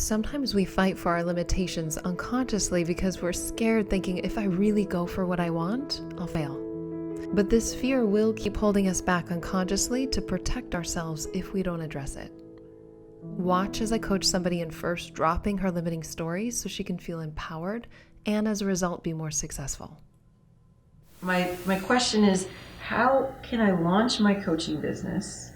Sometimes we fight for our limitations unconsciously because we're scared, thinking if I really go for what I want, I'll fail. But this fear will keep holding us back unconsciously to protect ourselves if we don't address it. Watch as I coach somebody in first dropping her limiting stories so she can feel empowered and as a result be more successful. My question is, how can I launch my coaching business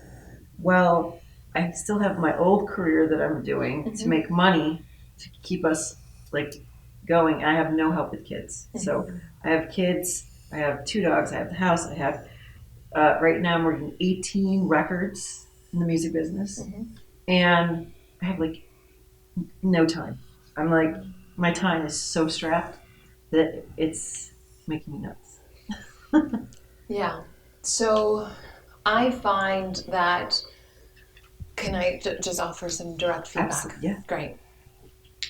while I still have my old career that I'm doing to make money to keep us going? I have no help with kids. So I have kids, I have 2 dogs, I have the house, I have, right now I'm working 18 records in the music business. And I have no time. I'm my time is so strapped that it's making me nuts. Yeah. So I find that, can I just offer some direct feedback? Absolutely, yeah. Great.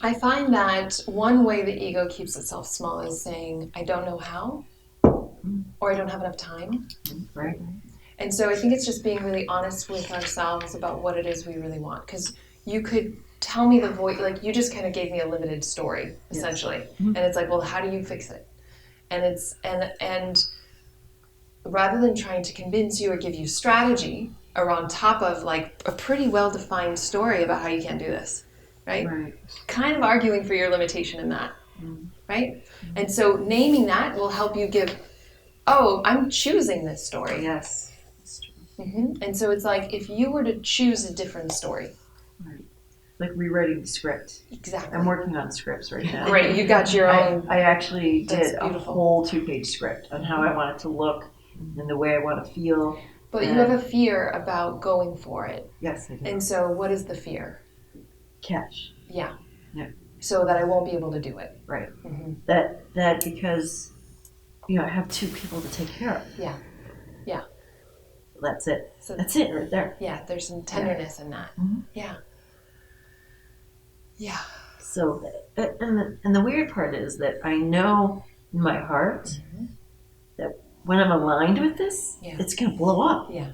I find that one way the ego keeps itself small is saying, I don't know how, or I don't have enough time. Right. And so I think it's just being really honest with ourselves about what it is we really want. Because you could tell me the voice, you just kind of gave me a limited story, essentially. Yes. Mm-hmm. And it's well, how do you fix it? And it's, and rather than trying to convince you or give you strategy around top of a pretty well-defined story about how you can't do this, right? Kind of arguing for your limitation in that, right? And so naming that will help you give, I'm choosing this story. Yes, that's true. And so it's if you were to choose a different story. Right. Like rewriting the script. Exactly. I'm working on scripts right now. Great, you got your own. I actually did a beautiful. whole 2-page script on how I want it to look and the way I want to feel. But you have a fear about going for it. Yes, I do. And so what is the fear? Cash. Yeah. Yeah. So that I won't be able to do it. Right. That because, I have 2 people to take care of. Yeah. Yeah. That's it. So that's it right there. Yeah, there's some tenderness in that. Yeah. Yeah. So, and the weird part is that I know in my heart that when I'm aligned with this, it's going to blow up. Yeah.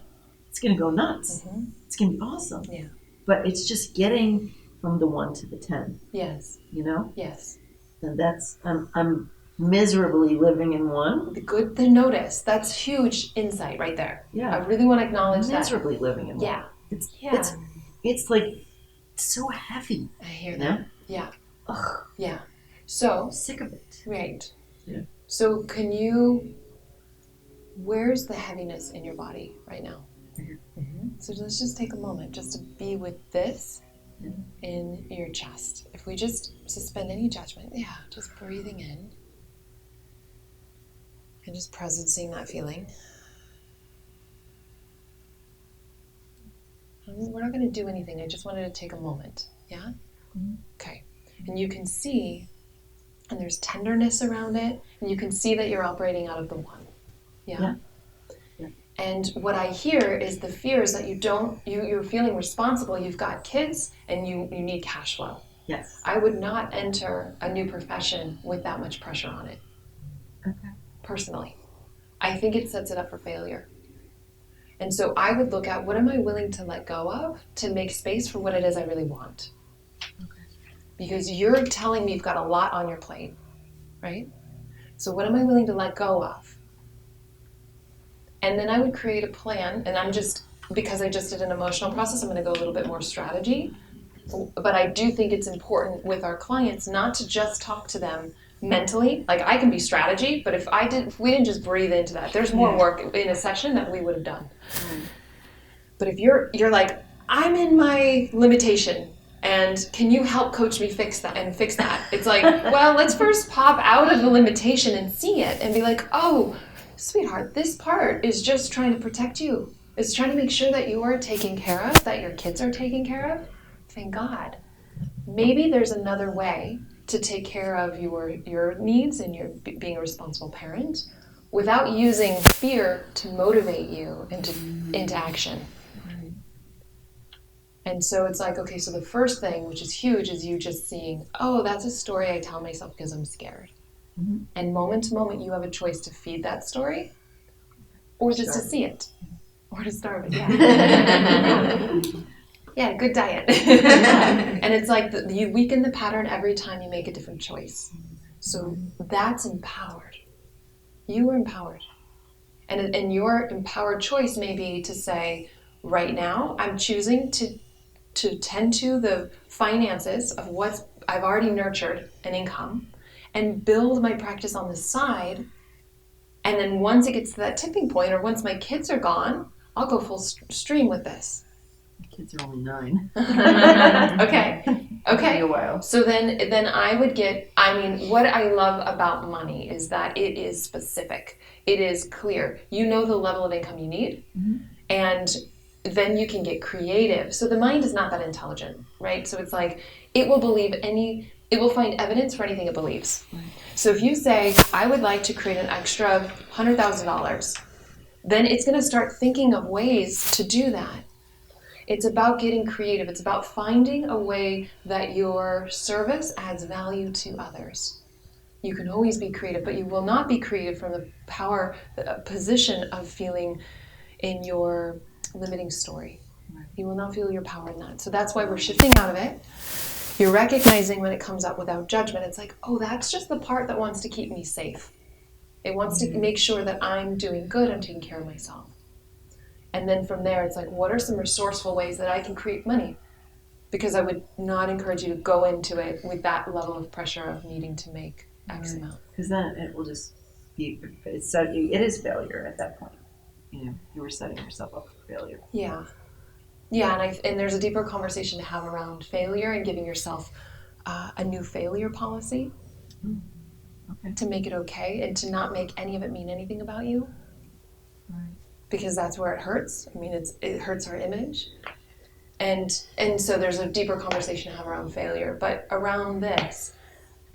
It's going to go nuts. It's going to be awesome. Yeah. But it's just getting from the 1 to the 10. Yes. Yes. And that's, I'm miserably living in 1. The notice. That's huge insight right there. Yeah. I really want to acknowledge that. Miserably living in 1. Yeah. It's so heavy. I hear that. Yeah. Ugh. Yeah. So. I'm sick of it. Right. Yeah. So where's the heaviness in your body right now? So let's just take a moment just to be with this in your chest. If we just suspend any judgment, just breathing in and just presencing that feeling. We're not going to do anything. I just wanted to take a moment. Yeah? Okay. And you can see, and there's tenderness around it, and you can see that you're operating out of the 1. Yeah? And what I hear is the fear is that you're feeling responsible. You've got kids and you need cash flow. Yes. I would not enter a new profession with that much pressure on it. Okay. Personally. I think it sets it up for failure. And so I would look at what am I willing to let go of to make space for what it is I really want. Okay. Because you're telling me you've got a lot on your plate, right? So what am I willing to let go of? And then I would create a plan, and because I just did an emotional process, I'm going to go a little bit more strategy. But I do think it's important with our clients not to just talk to them mentally. I can be strategy, but if we didn't just breathe into that, there's more work in a session that we would have done. But if you're I'm in my limitation, and can you help coach me fix that? It's well, let's first pop out of the limitation and see it and be oh, sweetheart, this part is just trying to protect you. It's trying to make sure that you are taken care of, that your kids are taken care of. Thank God. Maybe there's another way to take care of your needs and your being a responsible parent without using fear to motivate you into action. And so it's okay, so the first thing, which is huge, is you just seeing, that's a story I tell myself because I'm scared. And moment to moment, you have a choice to feed that story or just to see it or to starve it. Yeah, good diet. And it's like you weaken the pattern every time you make a different choice. So that's empowered. You are empowered. And your empowered choice may be to say, right now, I'm choosing to tend to the finances of what I've already nurtured, an income, and build my practice on the side. And then once it gets to that tipping point, or once my kids are gone, I'll go full stream with this. My kids are only 9. Okay. Take a while. So then I would what I love about money is that it is specific. It is clear. You know the level of income you need, and then you can get creative. So the mind is not that intelligent, right? So it's like, it will find evidence for anything it believes. Right. So if you say, I would like to create an extra $100,000, then it's going to start thinking of ways to do that. It's about getting creative. It's about finding a way that your service adds value to others. You can always be creative, but you will not be creative from the position of feeling in your limiting story. Right. You will not feel your power in that. So that's why we're shifting out of it. You're recognizing when it comes up without judgment. It's like, oh, that's just the part that wants to keep me safe. It wants to make sure that I'm doing good, I'm taking care of myself. And then from there, it's like, what are some resourceful ways that I can create money? Because I would not encourage you to go into it with that level of pressure of needing to make X amount. Because then it will just be, it is failure at that point. You were setting yourself up for failure. Yeah. Yeah, and there's a deeper conversation to have around failure and giving yourself a new failure policy to make it okay and to not make any of it mean anything about you. Right. Because that's where it hurts. I mean, it hurts our image. And so there's a deeper conversation to have around failure, but around this.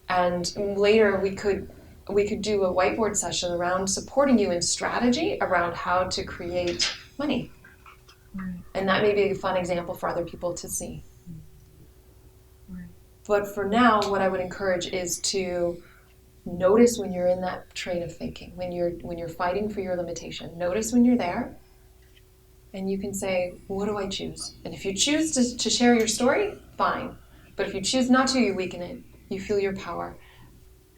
And later we could do a whiteboard session around supporting you in strategy around how to create money. Right. And that may be a fun example for other people to see. Right. But for now, what I would encourage is to notice when you're in that train of thinking, when you're fighting for your limitation. Notice when you're there, and you can say, what do I choose? And if you choose to share your story, fine. But if you choose not to, you weaken it. You feel your power.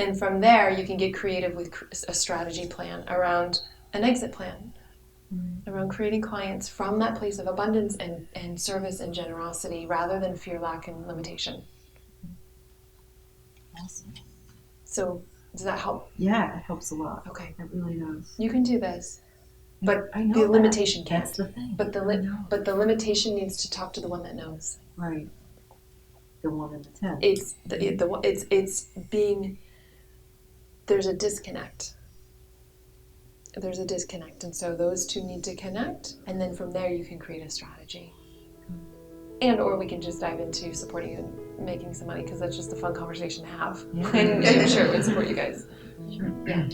And from there, you can get creative with a strategy plan around an exit plan, around creating clients from that place of abundance and service and generosity rather than fear, lack, and limitation. Awesome. So does that help? Yeah, it helps a lot. Okay. It really does. You can do this. But I know the limitation can't. That's the thing. But the limitation needs to talk to the one that knows. Right. The 1 in the 10. It's being. There's a disconnect. There's a disconnect, and so those two need to connect, and then from there you can create a strategy. Or we can just dive into supporting you and making some money, because that's just a fun conversation to have. Yeah. And I'm sure it would support you guys. Sure. Yeah.